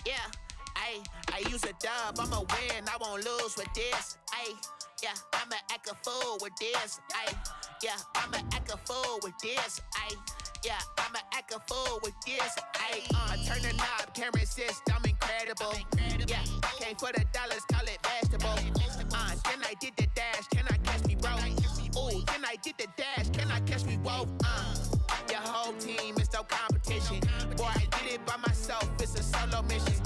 Yeah, I use a dub, I'ma win, I won't lose with this. Yeah, I'ma act a fool with this. Yeah, I'ma act a fool with this. Yeah, I'ma act a fool with this. Turn the knob, camera assist, I'm incredible. Yeah, came for the dollars, call it vegetable. Then I did the dash, can I catch me, bro? Ooh, then I did the dash, can I catch me, whoa? Your whole team is no competition. Boy, I did it by myself, it's a solo mission.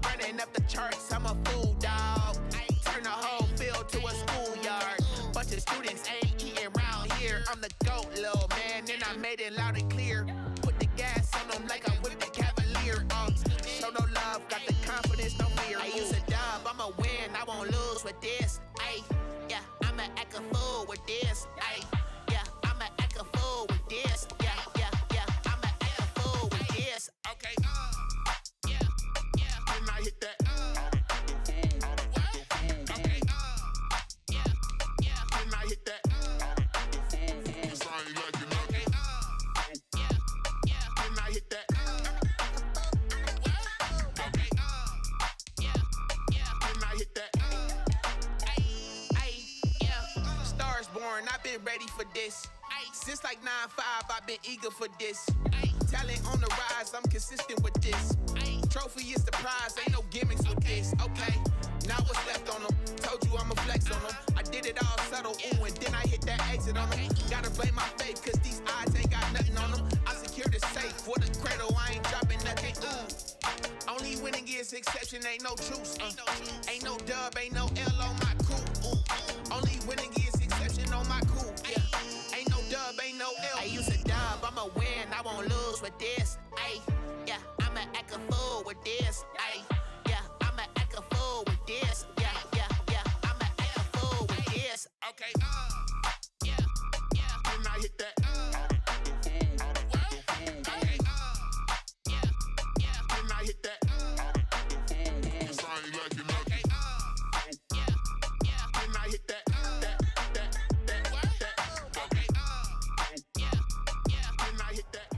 Running up the charts, I'm a fool, dog. Turn the whole field to a schoolyard. Bunch of students ain't eating round here. I'm the GOAT, little man, and I made it loud and clear. Put the gas on them like I'm with the Cavalier. Show no love, got the confidence, no fear. I use a dub, I'ma win, I won't lose with this. Yeah, I'ma act a fool with this. Yeah, I'ma act a fool with this. Yeah, I'ma act a fool with this. Okay, yeah, can I hit that? Okay, yeah, can I hit that? Cause I ain't like it. Okay, yeah, can I hit that? Okay, yeah, can I hit that? Yeah, stars born, I've been ready for this. Since like 9-5, I've been eager for this. Talent on the rise, I'm consistent with this. Trophy is the prize, ain't no gimmicks with this. Okay, now what's left on them? Told you I'ma flex on them. I did it all subtle, ooh, and then I hit that exit on them. Gotta blame my faith, cause these odds ain't got nothing on them. I secure the safe for the cradle, I ain't dropping nothing, ooh. Only winning is exception, ain't no truce. Ain't no dub, ain't no L on my crew. Only winning is exception on my crew. Yeah, ain't no dub, ain't no L. I use a dub, I'ma win, I won't lose with this. Yeah, I'ma act a fool with this. Yeah, I'ma act a fool with this. Yeah, I'ma act a fool with this. Okay, yeah, can I hit that? Okay, yeah, can I hit that? Cause I ain't like it. Okay, yeah, can I hit that? Okay, yeah, can I hit that?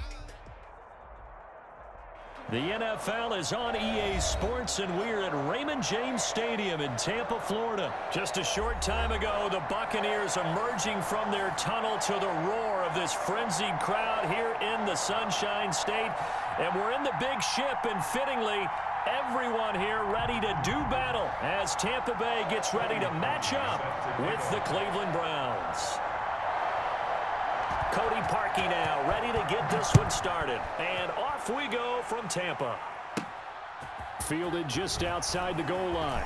The NFL is on EA Sports, and we're at Raymond James Stadium in Tampa, Florida. Just a short time ago, the Buccaneers emerging from their tunnel to the roar of this frenzied crowd here in the Sunshine State. And we're in the big ship, and fittingly, everyone here ready to do battle as Tampa Bay gets ready to match up with the Cleveland Browns. Cody Parkey now ready to get this one started. And off we go from Tampa. Fielded just outside the goal line.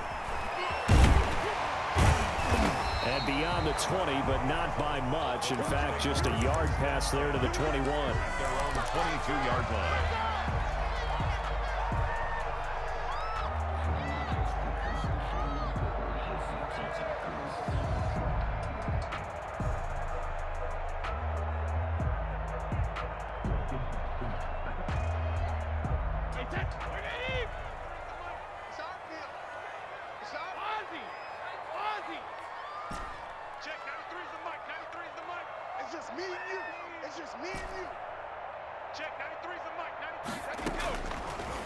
And beyond the 20, but not by much. In fact, just a yard pass there to the 21. They're on the 22-yard line.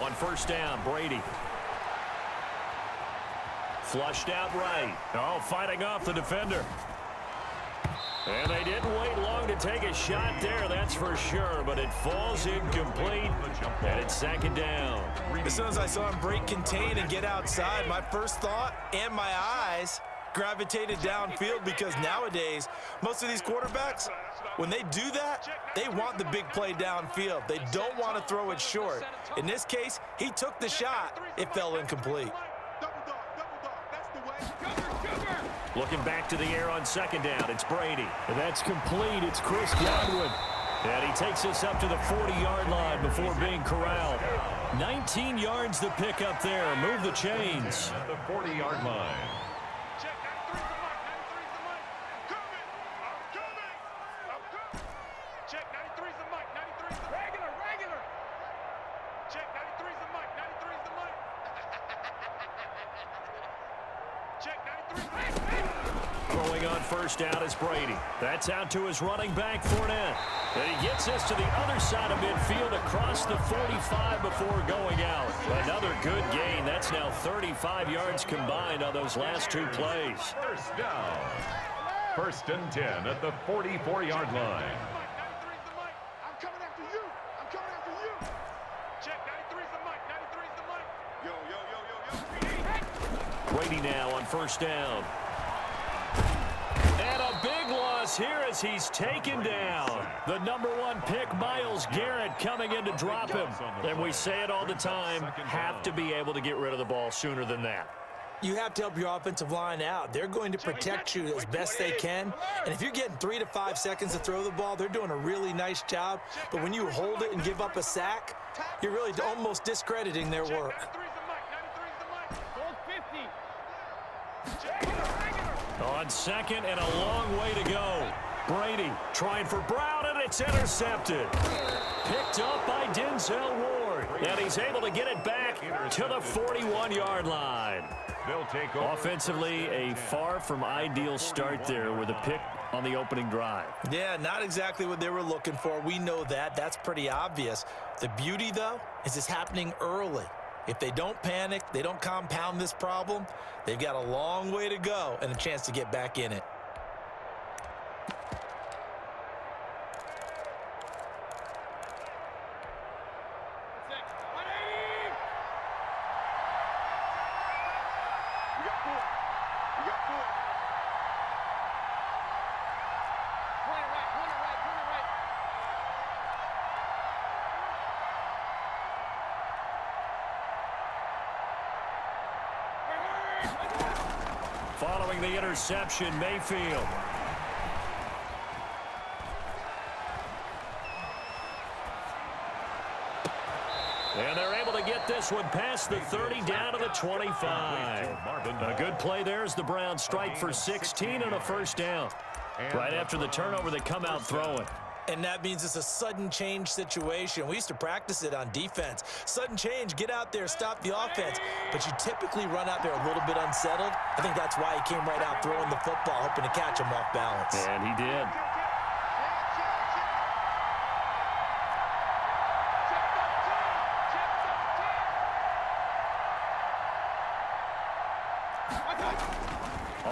On first down, Brady. Flushed out right. Oh, fighting off the defender. And they didn't wait long to take a shot there, that's for sure, but it falls incomplete, and it's second down. As soon as I saw him break contain and get outside, my first thought and my eyes gravitated downfield, because nowadays, most of these quarterbacks, when they do that, they want the big play downfield. They don't want to throw it short. In this case, he took the shot. It fell incomplete. Looking back to the air on second down, it's Brady. And that's complete. It's Chris Godwin. And he takes us up to the 40-yard line before being corralled. 19 yards to pick up there. Move the chains. At the 40-yard line. Throwing Coming on first down is Brady. That's out to his running back, Fournette. And he gets this to the other side of midfield across the 45 before going out. Another good gain. That's now 35 yards combined on those last two plays. First down. First and 10 at the 44-yard line. I'm coming after you. I'm coming after you. Check, 93's the mic. 93's the mic. Yo, yo, yo, yo, yo. Brady now on first down. And a big loss here as he's taken down. The #1 pick, Myles Garrett, coming in to drop him. And we say it all the time, have to be able to get rid of the ball sooner than that. You have to help your offensive line out. They're going to protect you as best they can. And if you're getting 3 to 5 seconds to throw the ball, they're doing a really nice job. But when you hold it and give up a sack, you're really almost discrediting their work. On second and a long way to go. Brady trying for Brown, and it's intercepted. Picked up by Denzel Ward. And he's able to get it back to the 41-yard line. They'll take over. Offensively, a far from ideal start there with a pick on the opening drive. Yeah, not exactly what they were looking for. We know that. That's pretty obvious. The beauty, though, is it's happening early. If they don't panic, they don't compound this problem, they've got a long way to go and a chance to get back in it. Following the interception, Mayfield. And they're able to get this one past the 30 down to the 25. A good play there as the Browns strike for 16 and a first down. Right after the turnover, they come out throwing. And that means it's a sudden change situation. We used to practice it on defense. Sudden change, get out there, stop the offense. But you typically run out there a little bit unsettled. I think that's why he came right out throwing the football, hoping to catch him off balance. And he did.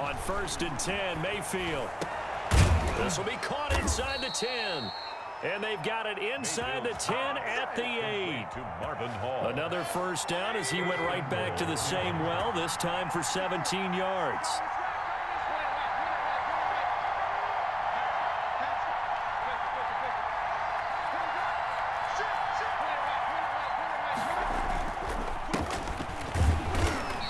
On first and 10, Mayfield. This will be caught inside the 10. And they've got it inside the 10 at the 8. Another first down as he went right back to the same well, this time for 17 yards.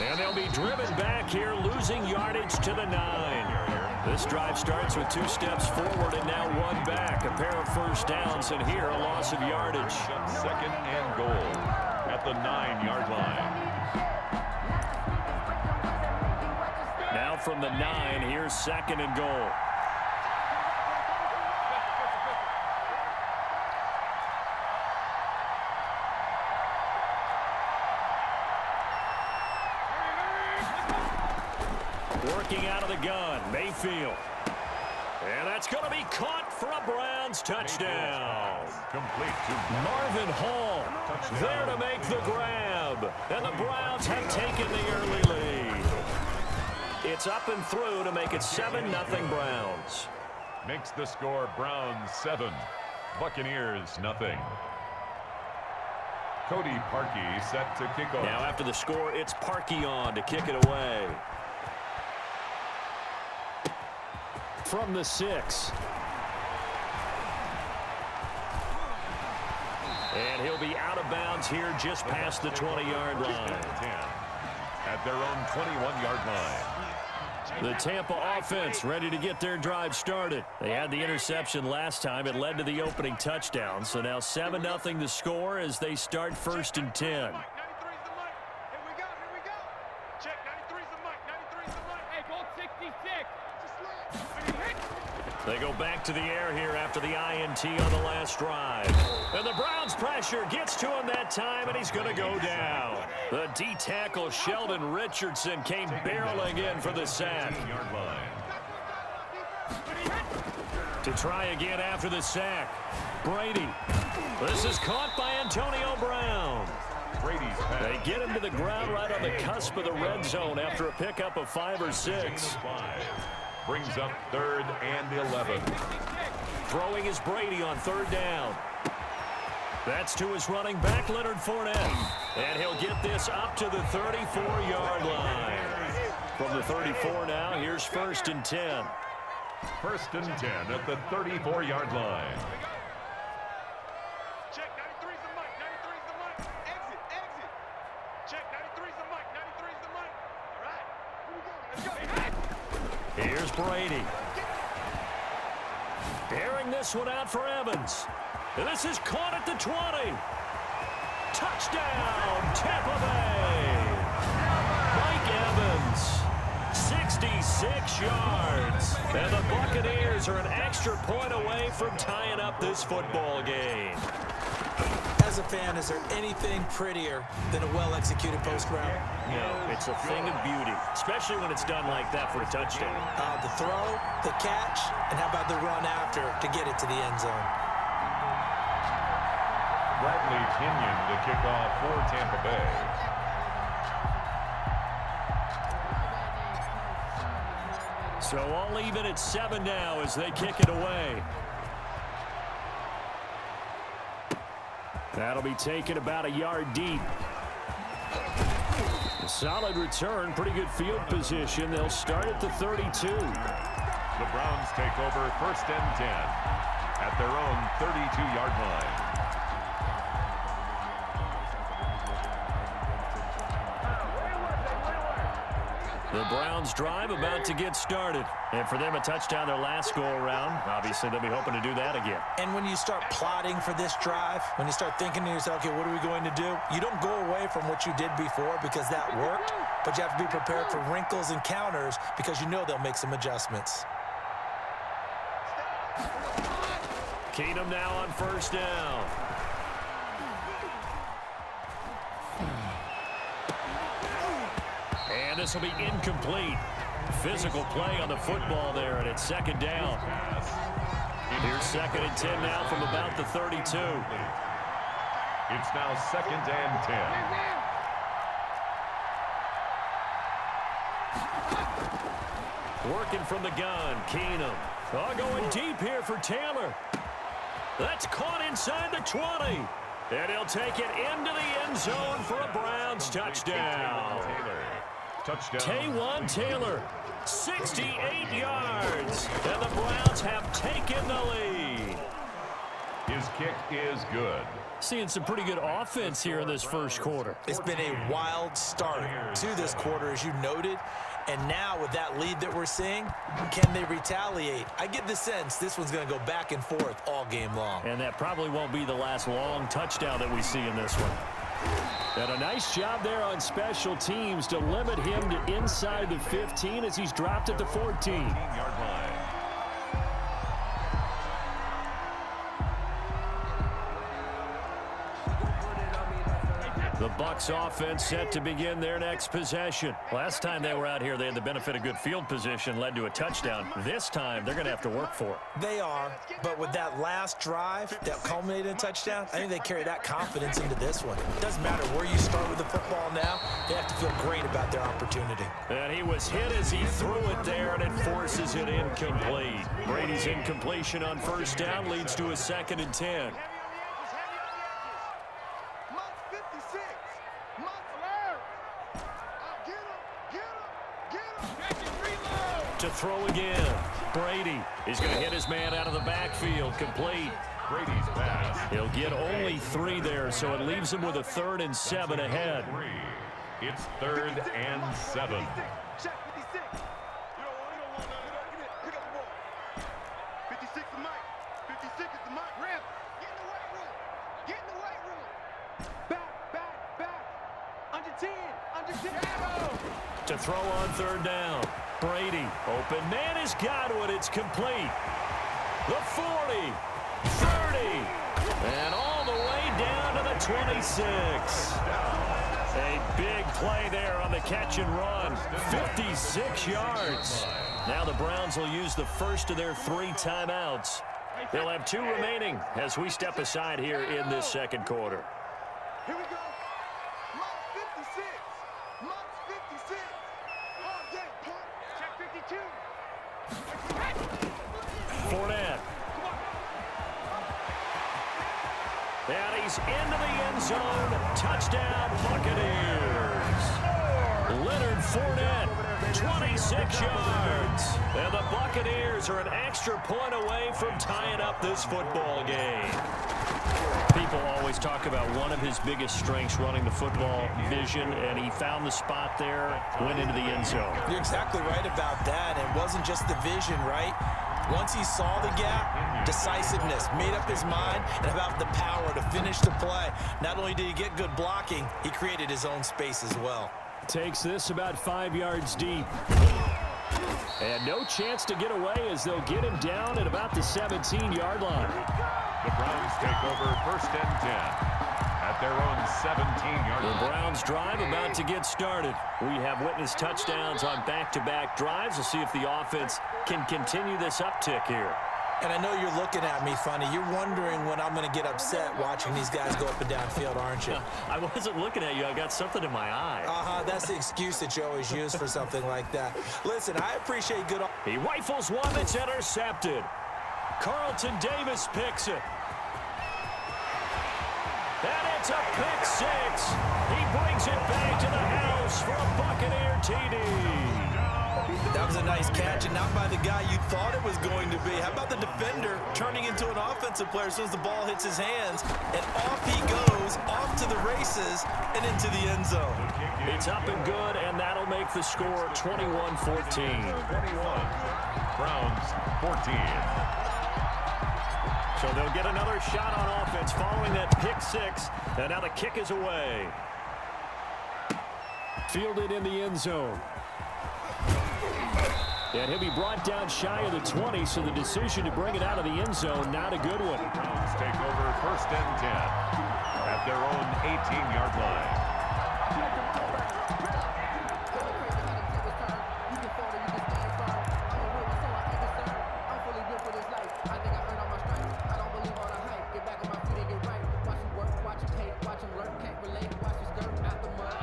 And they'll be driven back here, losing yardage to the 9. This drive starts with 2 steps forward and now 1 back. A pair of first downs, and here a loss of yardage. Second and goal at the 9-yard line. Now from the 9, here's second and goal. Working out of the gun, Mayfield. And that's going to be caught for a Browns touchdown. Complete to Marvin Hall there to make the grab. And the Browns have taken the early lead. It's up and through to make it 7-0 Browns. makes the score Browns 7, Buccaneers nothing. Cody Parkey set to kick off. Now after the score, it's Parkey on to kick it away. From the 6. And he'll be out of bounds here just past the 20-yard line. At their own 21-yard line. The Tampa offense ready to get their drive started. They had the interception last time. It led to the opening touchdown. So now 7-0 the score as they start 1st and 10. They go back to the air here after the INT on the last drive. And the Browns pressure gets to him that time, and he's going to go down. The D-tackle Sheldon Richardson came barreling in for the sack. To try again after the sack. Brady. This is caught by Antonio Brown. Brady's pass. They get him to the ground right on the cusp of the red zone after a pickup of 5 or 6. Brings up 3rd and 11. Throwing is Brady on 3rd down. That's to his running back, Leonard Fournette. And he'll get this up to the 34-yard line. From the 34 now, here's 1st and 10. 1st and 10 at the 34-yard line. Check, 93's the mic, 93's the mic. Exit, exit. Check, 93's the mic, 93's the mic. All right, here we go, let's go. Here's Brady. Airing this one out for Evans. And this is caught at the 20. Touchdown, Tampa Bay. Mike Evans, 66 yards. And the Buccaneers are an extra point away from tying up this football game. As a fan, is there anything prettier than a well-executed post route? No, it's a thing of beauty, especially when it's done like that for a touchdown. The throw, the catch, and how about the run after to get it to the end zone? Bradley Kenyon to kick off for Tampa Bay. So all even at 7 now as they kick it away. That'll be taken about a yard deep. A solid return, pretty good field position. They'll start at the 32. The Browns take over 1st and 10 at their own 32-yard line. The Browns drive about to get started. And for them, a touchdown their last go-around. Obviously, they'll be hoping to do that again. And when you start plotting for this drive, when you start thinking to yourself, okay, what are we going to do? You don't go away from what you did before because that worked, but you have to be prepared for wrinkles and counters because you know they'll make some adjustments. Keenum now on 1st down. And this will be incomplete. Physical play on the football there, and it's 2nd down. Here's 2nd and 10 now from about the 32. It's now 2nd and 10. Working from the gun, Keenum. Oh, going deep here for Taylor. That's caught inside the 20. And he'll take it into the end zone for a Browns touchdown. Touchdown. Taywan Taylor, 68 yards. And the Browns have taken the lead. His kick is good. Seeing some pretty good offense here in this first quarter. It's been a wild start to this quarter, as you noted. And now with that lead that we're seeing, can they retaliate? I get the sense this one's going to go back and forth all game long. And that probably won't be the last long touchdown that we see in this one. And a nice job there on special teams to limit him to inside the 15 as he's dropped at the 14-yard line. The Bucs offense set to begin their next possession. Last time they were out here, they had the benefit of good field position, led to a touchdown. This time, they're going to have to work for it. They are, but with that last drive that culminated in a touchdown, I think they carry that confidence into this one. It doesn't matter where you start with the football now, they have to feel great about their opportunity. And he was hit as he threw it there, and it forces it incomplete. Brady's incompletion on 1st down leads to a 2nd and 10. To throw again. Brady is going to hit his man out of the backfield. Complete. Brady's pass. He'll get only 3 there, so it leaves him with a 3rd and 7 ahead. It's 3rd and 7. Check, 56. You don't want none of that. Pick up the ball. 56 the mic. 56 is the mic. Rip. Get in the weight room. Get in the weight room. Back. Under 10. Under 10. To throw on 3rd down. Brady, open man has got it. It's complete. The 40, 30, and all the way down to the 26. A big play there on the catch and run. 56 yards. Now the Browns will use the first of their 3 timeouts. They'll have 2 remaining as we step aside here in this second quarter. Here we go. Mark 56. Mark 56. All day, punk. Check 52. Fournette. And he's into the end zone. Touchdown, Buccaneers. Leonard Fournette, 26 yards. And the Buccaneers are an extra point away from tying up this football game. People always talk about one of his biggest strengths running the football, vision, and he found the spot there, went into the end zone. You're exactly right about that. It wasn't just the vision, right? Once he saw the gap, decisiveness, made up his mind, and about the power to finish the play. Not only did he get good blocking, he created his own space as well. Takes this about 5 yards deep. And no chance to get away as they'll get him down at about the 17-yard line. The Browns take over first and 10 at their own 17-yard line. The Browns drive about to get started. We have witnessed touchdowns on back-to-back drives. We'll see if the offense can continue this uptick here. And I know you're looking at me funny. You're wondering when I'm going to get upset watching these guys go up and down field, aren't you? I wasn't looking at you. I got something in my eye. That's the excuse that you always use for something like that. Listen, I appreciate good... He rifles one that's intercepted. Carlton Davis picks it. And it's a pick 6. He brings it back to the house for a Buccaneer TD. That was a nice catch, and not by the guy you thought it was going to be. How about the defender turning into an offensive player as soon as the ball hits his hands, and off he goes, off to the races, and into the end zone. It's up and good, and that'll make the score 21-14. 21. Browns 14. So they'll get another shot on offense following that pick 6, and now the kick is away. Fielded in the end zone. And he'll be brought down shy of the 20, so the decision to bring it out of the end zone, not a good one. Browns take over first and 10 at their own 18-yard line.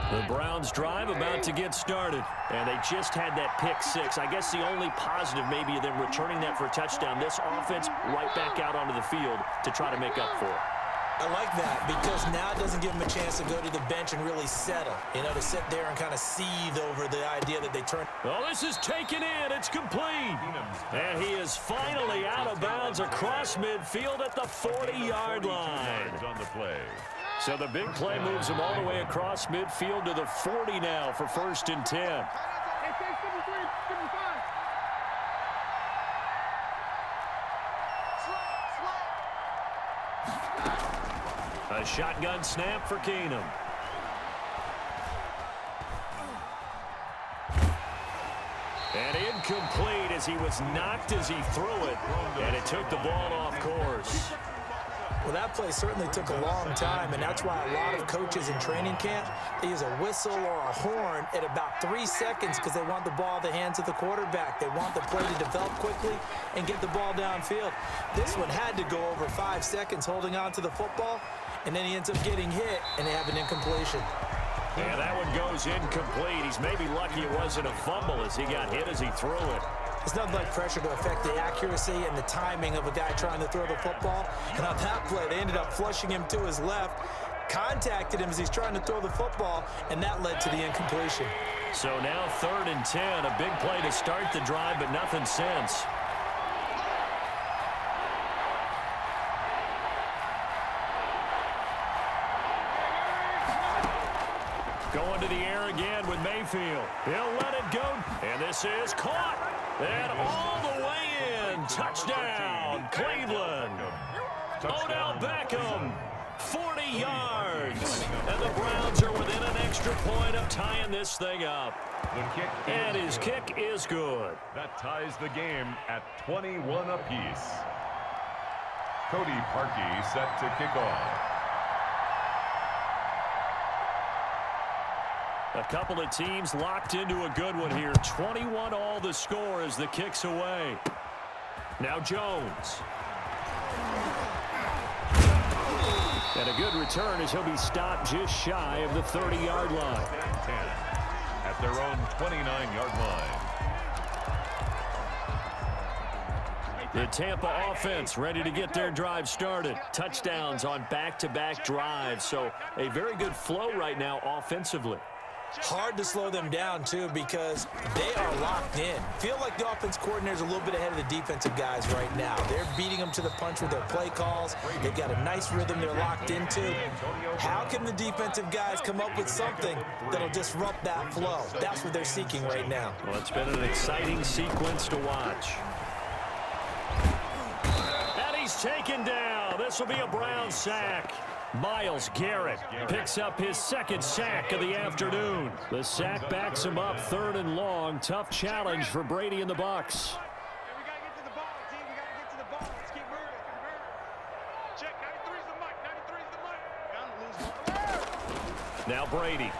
The Browns drive about to get started, and they just had that pick 6. I guess the only positive maybe of them returning that for a touchdown. This offense right back out onto the field to try to make up for it. I like that because now it doesn't give them a chance to go to the bench and really settle, to sit there and kind of seethe over the idea that they turn. Oh, this is taken in. It's complete. And he is finally out of bounds across midfield at the 40-yard line. On the play. So the big play moves him all the way across midfield to the 40 now for first and 10. A shotgun snap for Keenum. And incomplete as he was knocked as he threw it, and it took the ball off course. Well, that play certainly took a long time, and that's why a lot of coaches in training camp, they use a whistle or a horn at about 3 seconds because they want the ball in the hands of the quarterback. They want the play to develop quickly and get the ball downfield. This one had to go over 5 seconds holding on to the football, and then he ends up getting hit, and they have an incompletion. Yeah, that one goes incomplete. He's maybe lucky it wasn't a fumble as he got hit as he threw it. It's nothing like pressure to affect the accuracy and the timing of a guy trying to throw the football. And on that play, they ended up flushing him to his left, contacted him as he's trying to throw the football, and that led to the incompletion. So now 3rd and 10, a big play to start the drive, but nothing since. Going to the air again with Mayfield. He'll let it go. And this is caught. And all the way in. Touchdown, Cleveland. Odell Beckham, 40 yards. And the Browns are within an extra point of tying this thing up. The kick And his kick is good. That ties the game at 21 apiece. Cody Parkey set to kick off. A couple of teams locked into a good one here. 21 all the score as the kick's away. Now Jones. And a good return as he'll be stopped just shy of the 30-yard line. 10 at their own 29-yard line. The Tampa offense ready to get their drive started. Touchdowns on back-to-back drives, so a very good flow right now offensively. Hard to slow them down, too, because they are locked in. Feel like the offense coordinator's a little bit ahead of the defensive guys right now. They're beating them to the punch with their play calls. They've got a nice rhythm they're locked into. How can the defensive guys come up with something that'll disrupt that flow? That's what they're seeking right now. Well, it's been an exciting sequence to watch. And he's taken down. This will be a Brown sack. Myles Garrett picks up his second sack of the afternoon. The sack backs him up 3rd and long. Tough challenge for Brady and the Bucs. We got to get to the ball, team. We got to get to the ball. Let's keep moving. Check. 93's the mic. 93's the mic. Now Brady.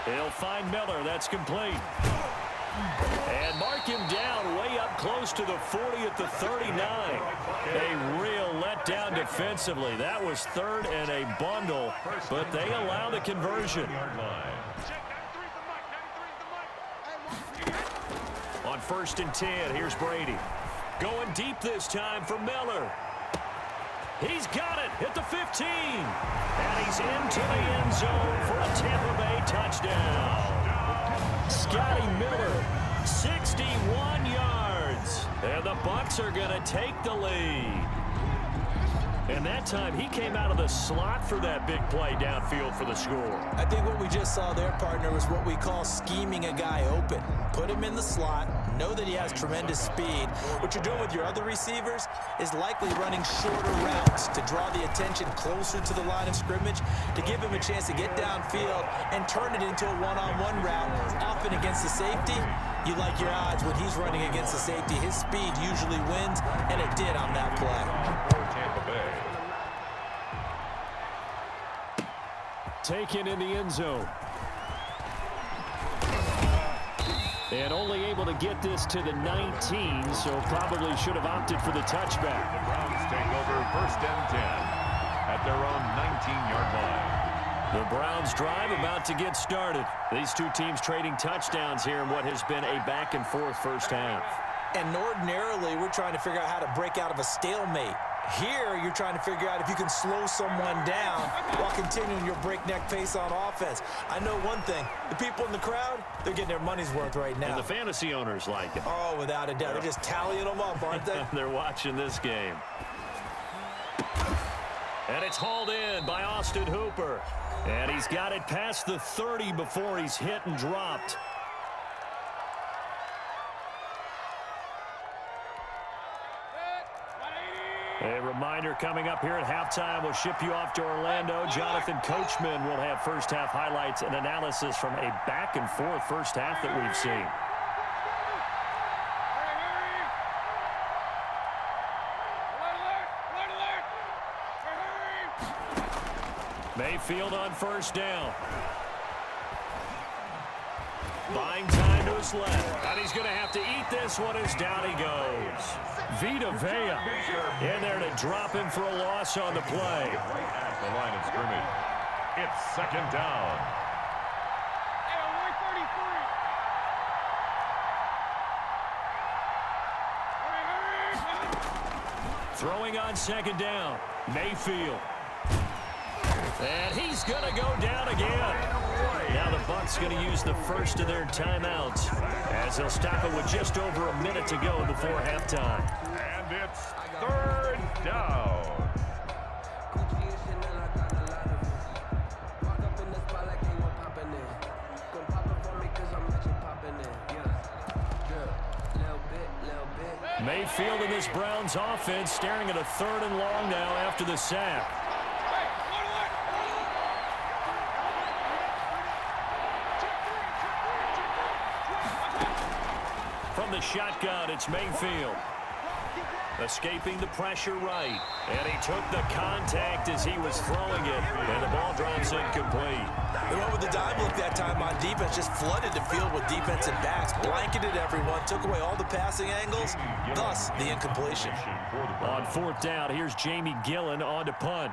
He'll find Miller. That's complete. And mark him down way up close to the 40 at the 39. A real letdown defensively. That was 3rd and a bundle, but they allow the conversion. On 1st and 10, here's Brady. Going deep this time for Miller. He's got it at the 15. And he's into the end zone for a Tampa Bay touchdown. Scotty Miller, 61 yards. And the Bucs are going to take the lead. And that time he came out of the slot for that big play downfield for the score. I think what we just saw there, partner, was what we call scheming a guy open. Put him in the slot, know that he has tremendous speed. What you're doing with your other receivers is likely running shorter routes to draw the attention closer to the line of scrimmage, to give him a chance to get downfield and turn it into a one-on-one route, often against the safety. You like your odds when he's running against the safety. His speed usually wins, and it did on that play. Tampa Bay. Taken in the end zone. And only able to get this to the 19, so probably should have opted for the touchback. The Browns take over 1st and 10 at their own 19-yard line. The Browns drive about to get started. These two teams trading touchdowns here in what has been a back-and-forth first half. And ordinarily, we're trying to figure out how to break out of a stalemate. Here, you're trying to figure out if you can slow someone down while continuing your breakneck pace on offense. I know one thing. The people in the crowd, they're getting their money's worth right now. And the fantasy owners like it. Oh, without a doubt. They're just tallying them up, aren't they? They're watching this game. And it's hauled in by Austin Hooper. And he's got it past the 30 before he's hit and dropped. A reminder coming up here at halftime. We'll ship you off to Orlando. Jonathan Coachman will have first half highlights and analysis from a back-and-forth first half that we've seen. Mayfield on 1st down. Buying time to his left. And he's going to have to eat this one as down he goes. Vita Vea in there to drop him for a loss on the play. At the line of scrimmage, it's 2nd down. Throwing on 2nd down. Mayfield. And he's going to go down again. Now the Bucs going to use the first of their timeouts as they'll stop it with just over a minute to go before halftime. And it's 3rd down. Mayfield in this Browns offense staring at a 3rd and long now after the sack. From the shotgun, it's Mayfield. escaping the pressure right. And he took the contact as he was throwing it, and the ball drops incomplete. They went with the dive look that time on defense, just flooded the field with defensive backs, blanketed everyone, took away all the passing angles, thus the incompletion. On fourth down, here's Jamie Gillen on to punt.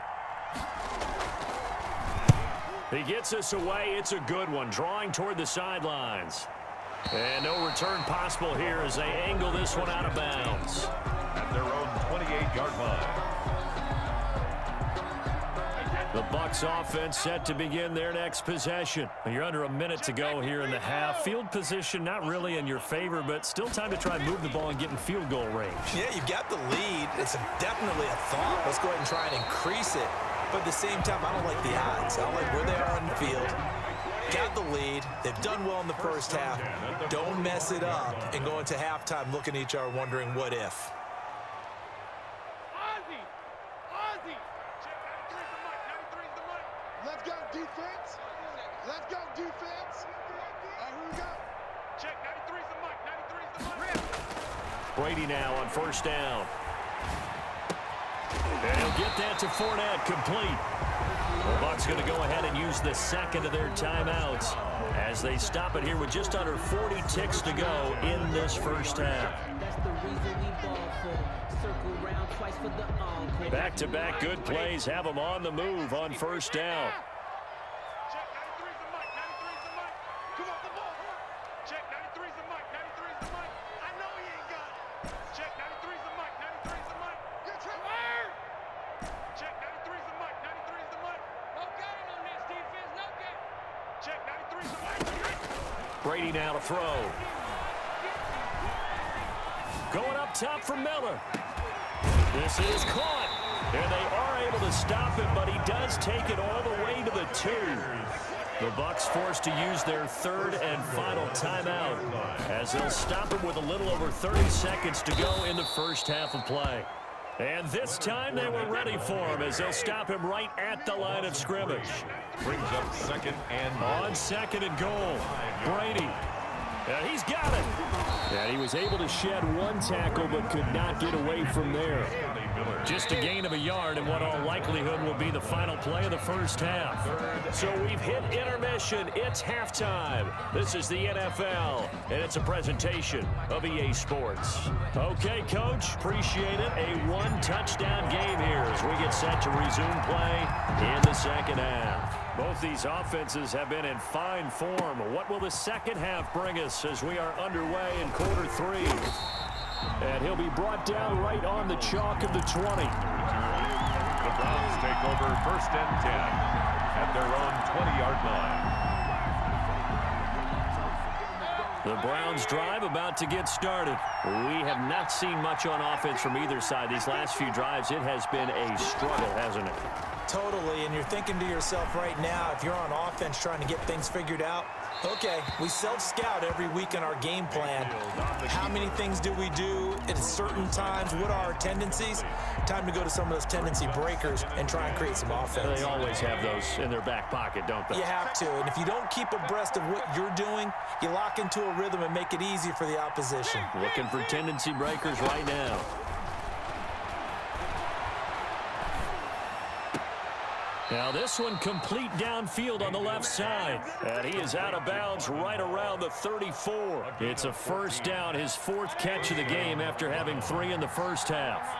He gets us away. It's a good one, drawing toward the sidelines. And no return possible here as they angle this one out of bounds. At their own 28-yard line. The Bucs offense set to begin their next possession. You're under a minute to go here in the half. Field position not really in your favor, but still time to try and move the ball and get in field goal range. Yeah, you've got the lead. It's definitely a thought. Let's go ahead and try and increase it. But at the same time, I don't like the odds. I like where they are on the field. Got the lead. They've done well in the first half. Don't mess it up and go into halftime looking at each other wondering what if. Let's go, defense. Let's go, defense. All right, here we go. Check, 93's the mic. 93's the mic. Brady now on first down. And he'll get that to Fournette, complete. The Bucs going to go ahead and use the second of their timeouts as they stop it here with just under 40 ticks to go in this first half. Back-to-back good plays have them on the move on first down. Check, 93's the mic. 93's the mic. Come on, the ball. Check, 93's the mic. 93's the mic. I know he ain't got it. Check, 93's the mic. 93's the mic. Good try. Check, 93's the mic. 93's the mic. No game on this defense. No game. Check, 93's the mic. Brady now to throw. Going up top for Miller. This is caught. And they are able to stop him, but he does take it all the way to the 2. The Bucs forced to use their third and final timeout as they'll stop him with a little over 30 seconds to go in the first half of play. And this time they were ready for him as they'll stop him right at the line of scrimmage. Brings up second and on second and goal. Brady. And he's got it. And he was able to shed one tackle but could not get away from there. Just a gain of a yard in what all likelihood will be the final play of the first half. So we've hit intermission. It's halftime. This is the NFL, and it's a presentation of EA Sports. Okay, Coach, appreciate it. A one-touchdown game here as we get set to resume play in the second half. Both these offenses have been in fine form. What will the second half bring us as we are underway in quarter 3? And he'll be brought down right on the chalk of the 20. the Browns take over first and 10 at their own 20-yard line. The Browns drive about to get started. We have not seen much on offense from either side. These last few drives, it has been a struggle, hasn't it? Totally, and you're thinking to yourself right now, if you're on offense trying to get things figured out, okay, we self-scout every week in our game plan. How many things do we do at certain times? What are our tendencies? Time to go to some of those tendency breakers and try and create some offense. They always have those in their back pocket, don't they? You have to, and if you don't keep abreast of what you're doing, you lock into a rhythm and make it easy for the opposition. Looking for tendency breakers right now. Now this one complete downfield on the left side. And he is out of bounds right around the 34. It's a first down, his 4th catch of the game after having 3 in the first half.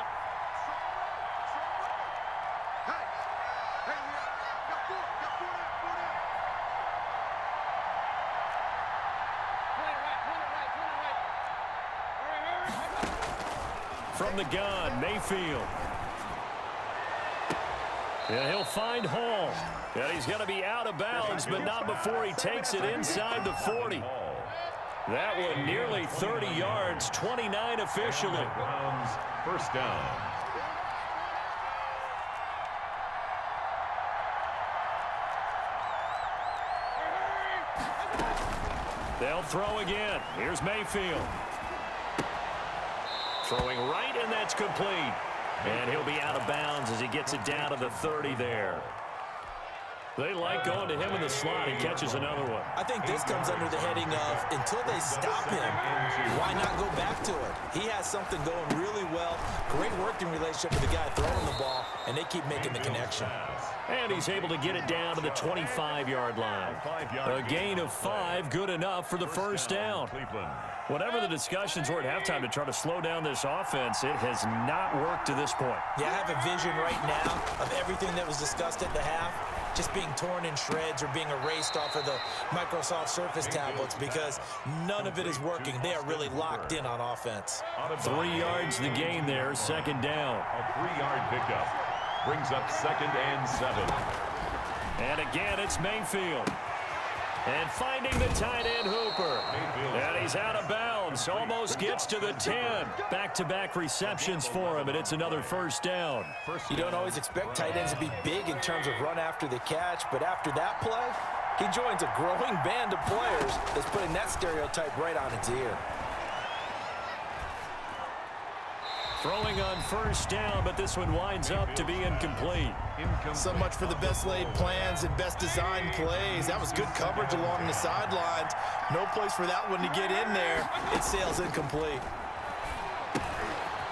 From the gun, Mayfield. And he'll find Hall. And he's going to be out of bounds, but not before he takes it inside the 40. That one nearly 30 yards, 29 officially. Browns first down. They'll throw again. Here's Mayfield. Throwing right, and that's complete. And he'll be out of bounds as he gets it down to the 30 there. They like going to him in the slot. He catches another one. I think this comes under the heading of until they stop him, why not go back to it? He has something going really well. Great working relationship with the guy throwing the ball, and they keep making the connection. And he's able to get it down to the 25-yard line. A gain of 5, good enough for the first down. Whatever the discussions were at halftime to try to slow down this offense, it has not worked to this point. Yeah, I have a vision right now of everything that was discussed at the half just being torn in shreds or being erased off of the Microsoft Surface tablets because none of it is working. They are really locked in on offense. 3 yards the gain there, second down. A 3-yard pickup brings up 2nd and 7. And again, it's Mayfield. And finding the tight end Hooper. And he's out of bounds. Almost gets to the 10. Back-to-back receptions for him, and it's another first down. You don't always expect tight ends to be big in terms of run after the catch, but after that play, he joins a growing band of players that's putting that stereotype right on its ear. Throwing on first down, but this one winds up to be incomplete. So much for the best laid plans and best designed plays. That was good coverage along the sidelines. No place for that one to get in there. It sails incomplete.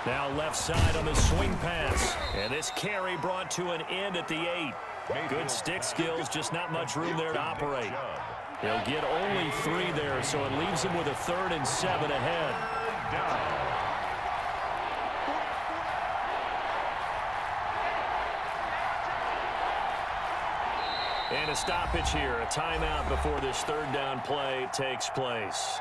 Now left side on the swing pass. And this carry brought to an end at the 8. Good stick skills, just not much room there to operate. He'll get only 3 there, so it leaves him with a 3rd and 7 ahead. And a stoppage here, a timeout before this 3rd down play takes place.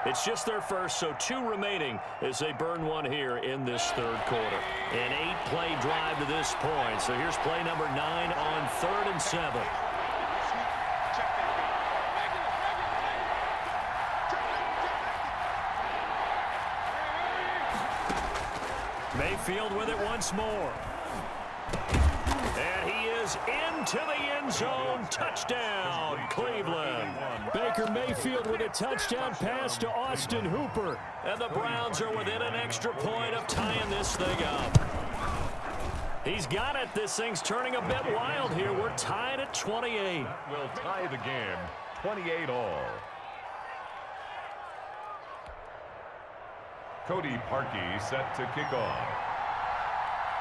It's just their first, so 2 remaining as they burn one here in this 3rd quarter. An 8-play drive to this point. So here's play number 9 on 3rd and 7. Mayfield with it once more. And he is into the end zone. Touchdown, Cleveland. Baker Mayfield with a touchdown pass to Austin Hooper. And the Browns are within an extra point of tying this thing up. He's got it. This thing's turning a bit wild here. We're tied at 28. Will tie the game, 28 all. Cody Parkey set to kick off.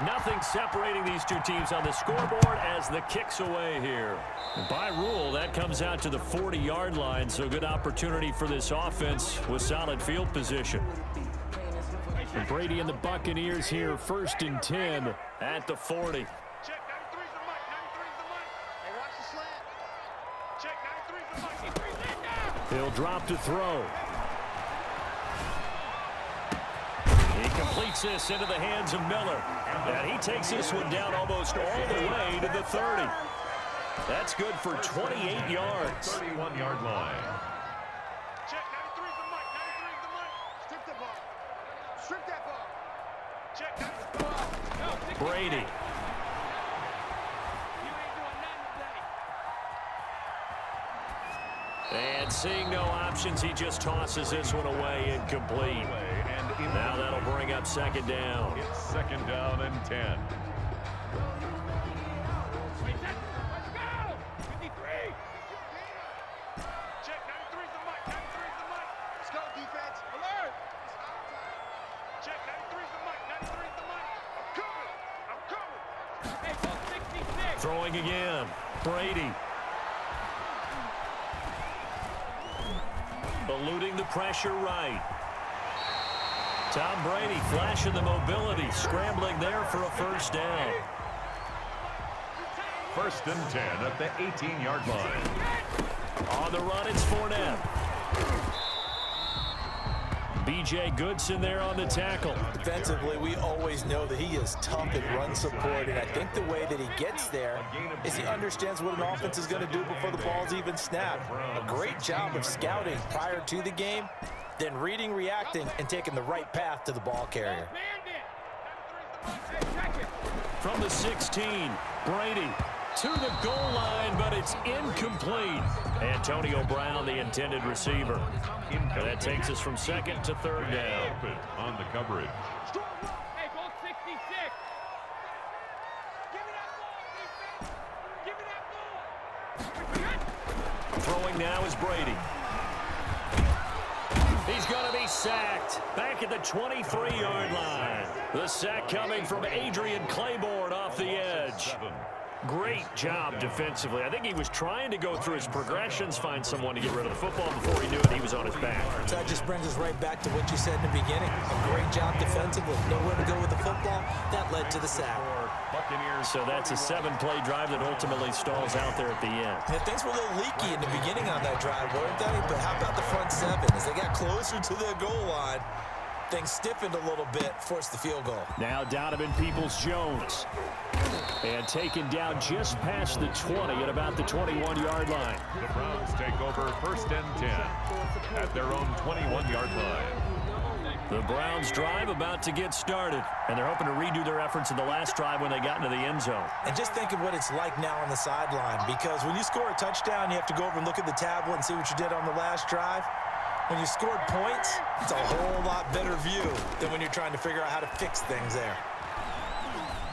Nothing separating these two teams on the scoreboard as the kick's away here. By rule, that comes out to the 40-yard line, so good opportunity for this offense with solid field position. And Brady and the Buccaneers here, 1st and 10 at the 40. Check, 93's the mic, 93's the mic. Hey, watch the slant. Check, 93's the mic. He'll drop to throw. He completes this into the hands of Miller. And he takes this one down almost all the way to the 30. That's good for 28 yards. 31-yard line. Check, 93's the mic, 93's the mic. Strip that ball. Strip that ball. Check, 93's the mic. Brady. You ain't doing nothing today. And seeing no options, he just tosses this one away, incomplete. Now that'll bring up 2nd down. It's 2nd down and 10. Let's go! 53! Check, 93's the mic, 93's the mic. Let's go, defense. Alert! Check, 93's the mic, 93's the mic. I'm coming! Hey, go 66! Throwing again. Brady. Eluding the pressure right. Tom Brady flashing the mobility, scrambling there for a 1st down. 1st and 10 at the 18-yard line. On the run, it's Fournette. B.J. Goodson there on the tackle. Defensively, we always know that he is tough at run support, and I think the way that he gets there is he understands what an offense is going to do before the ball's even snapped. A great job of scouting prior to the game, then reading, reacting, and taking the right path to the ball carrier. From the 16, Brady to the goal line, but it's incomplete. Antonio Brown, the intended receiver. And that takes us from 2nd to 3rd down. On the coverage. Hey, go 66! Give me that ball, defense! Give me that ball! Throwing now is Brady. He's going to be sacked back at the 23-yard line. The sack coming from Adrian Claiborne off the edge. Great job defensively. I think he was trying to go through his progressions, find someone to get rid of the football. Before he knew it, he was on his back. So that just brings us right back to what you said in the beginning. A great job defensively. Nowhere to go with the football. That led to the sack. So that's a 7-play drive that ultimately stalls out there at the end. Yeah, things were a little leaky in the beginning on that drive, weren't they? But how about the front seven? As they got closer to the goal line, things stiffened a little bit, forced the field goal. Now Donovan Peoples-Jones. And taken down just past the 20 at about the 21-yard line. The Browns take over 1st and 10 at their own 21-yard line. The Browns drive about to get started, and they're hoping to redo their efforts in the last drive when they got into the end zone. And just think of what it's like now on the sideline, because when you score a touchdown, you have to go over and look at the tablet and see what you did on the last drive. When you scored points, it's a whole lot better view than when you're trying to figure out how to fix things there.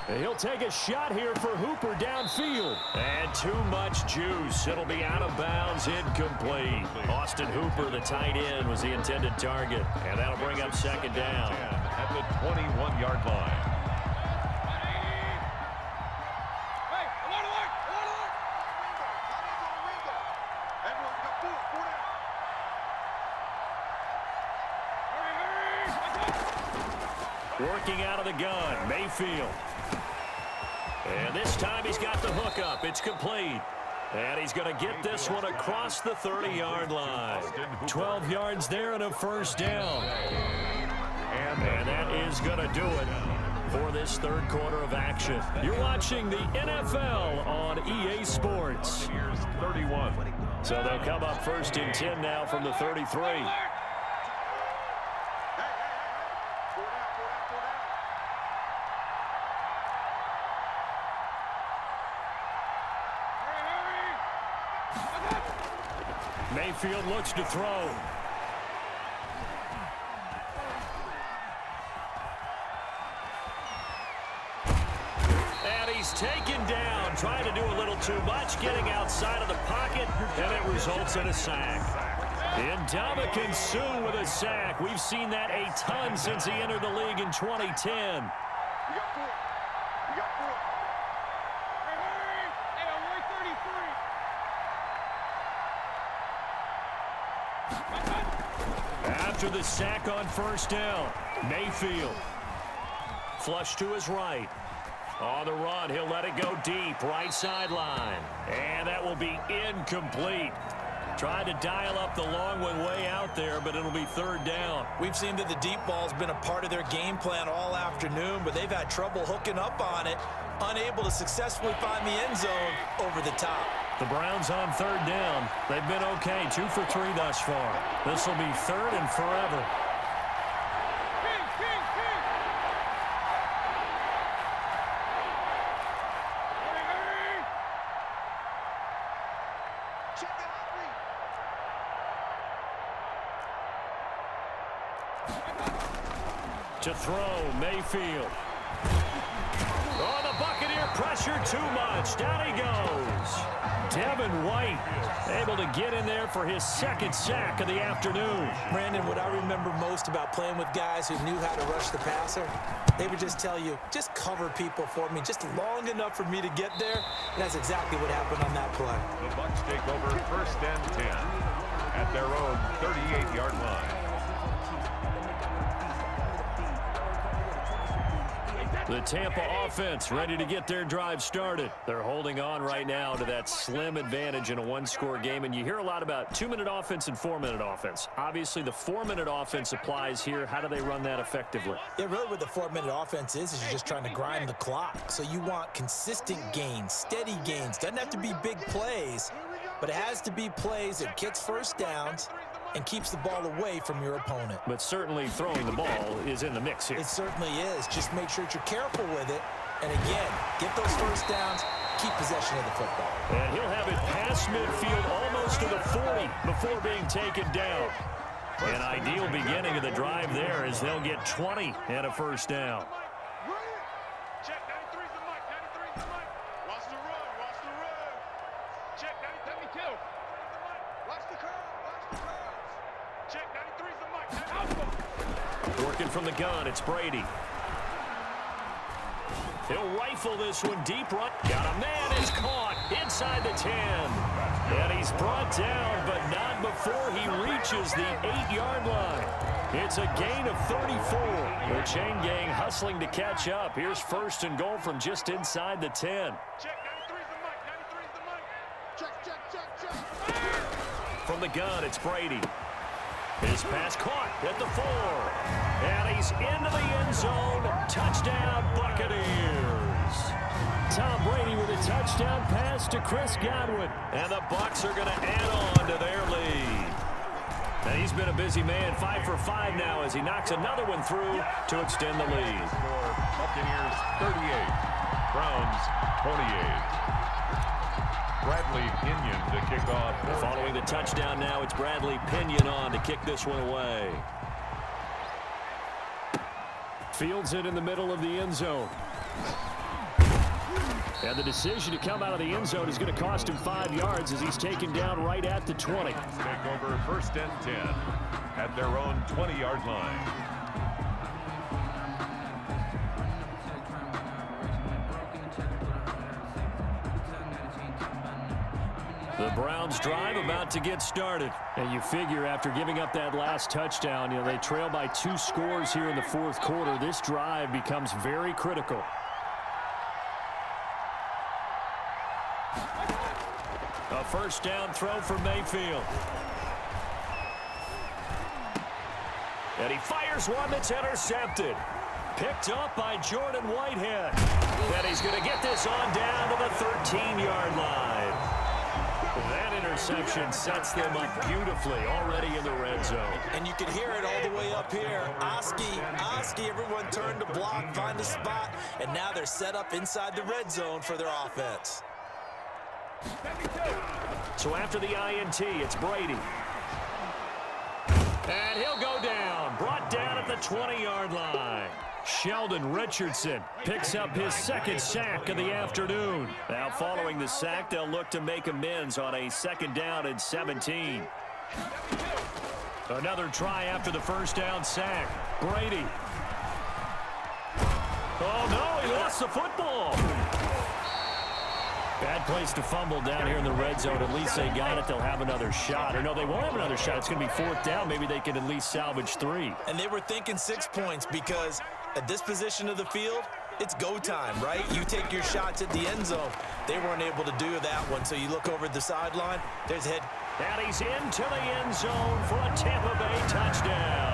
And he'll take a shot here for Hooper downfield. And too much juice. It'll be out of bounds, incomplete. Austin Hooper, the tight end, was the intended target. And that'll bring up 2nd down. At the 21-yard line. Hey, alert, alert, alert, alert. Everyone got four down. Working out of the gun, Mayfield. And this time he's got the hook up. It's complete. And he's going to get this one across the 30-yard line. 12 yards there and a 1st down. And that is going to do it for this 3rd quarter of action. You're watching the NFL on EA Sports. 31. So they'll come up 1st and 10 now from the 33. Mayfield looks to throw. And he's taken down, trying to do a little too much, getting outside of the pocket, and it results in a sack. Ndamukong Suh with a sack. We've seen that a ton since he entered the league in 2010. You got four. You got four. Hey, on 133. After the sack on 1st down, Mayfield. Flush to his right. On the run, he'll let it go deep, right sideline. And that will be incomplete. Tried to dial up the long one way out there, but it'll be 3rd down. We've seen that the deep ball's been a part of their game plan all afternoon, but they've had trouble hooking up on it, unable to successfully find the end zone over the top. The Browns on 3rd down. They've been okay, 2 for 3 thus far. This will be 3rd and forever. To throw, Mayfield. Oh, the Buccaneer pressure too much. Down he goes. Devin White able to get in there for his 2nd sack of the afternoon. Brandon, what I remember most about playing with guys who knew how to rush the passer, they would just tell you, just cover people for me, just long enough for me to get there. And that's exactly what happened on that play. The Bucs take over 1st and 10 at their own 38-yard line. The Tampa offense ready to get their drive started. They're holding on right now to that slim advantage in a 1-score game. And you hear a lot about 2-minute offense and 4-minute offense. Obviously, the 4-minute offense applies here. How do they run that effectively? Yeah, really what the 4-minute offense is you're just trying to grind the clock. So you want consistent gains, steady gains. Doesn't have to be big plays, but it has to be plays that gets 1st downs and keeps the ball away from your opponent. But certainly throwing the ball is in the mix here. It certainly is. Just make sure that you're careful with it. And again, get those 1st downs, keep possession of the football. And he'll have it past midfield almost to the 40 before being taken down. An ideal beginning of the drive there as they'll get 20 and a 1st down. Check, 93's the mic, 93's the mic. Watch the run, watch the run. Check, 92. Watch the curve. Watch the curves. Check 93's the mic. Working from the gun, it's Brady. He'll rifle this one deep right. Got a man, is caught inside the 10. And he's brought down, but not before he reaches the 8-yard line. It's a gain of 34. The chain gang hustling to catch up. Here's first and goal from just inside the 10. Check 93's the mic. 93's the mic. Check. From the gun, it's Brady. His pass caught at the 4. And he's into the end zone. Touchdown, Buccaneers. Tom Brady with a touchdown pass to Chris Godwin. And the Bucs are going to add on to their lead. And he's been a busy man, 5 for 5 now as he knocks another one through to extend the lead. For Buccaneers 38, Browns 28. Bradley Pinion to kick off. Following the touchdown now, it's Bradley Pinion on to kick this one away. Fields it in the middle of the end zone. And the decision to come out of the end zone is going to cost him 5 yards as he's taken down right at the 20. Take over first and 10 at their own 20-yard line. The Browns drive about to get started. And you figure after giving up that last touchdown, they trail by 2 scores here in the fourth quarter. This drive becomes very critical. A first down throw for Mayfield. And he fires one that's intercepted. Picked up by Jordan Whitehead. And he's going to get this on down to the 13-yard line. That interception sets them up beautifully already in the red zone. And you can hear it all the way up here. Oski, everyone turned to block, find a spot, and now they're set up inside the red zone for their offense. So after the INT, it's Brady. And he'll go down. Brought down at the 20-yard line. Sheldon Richardson picks up his second sack of the afternoon. Now following the sack, they'll look to make amends on a second down and 17. Another try after the first down sack. Brady. Oh, no, he lost the football. Bad place to fumble down here in the red zone. At least they got it. They'll have another shot. Or no, they won't have another shot. It's going to be fourth down. Maybe they can at least salvage 3. And they were thinking 6 points because at this position of the field, it's go time, right? You take your shots at the end zone. They weren't able to do that one, so you look over at the sideline. There's head. And he's into the end zone for a Tampa Bay touchdown.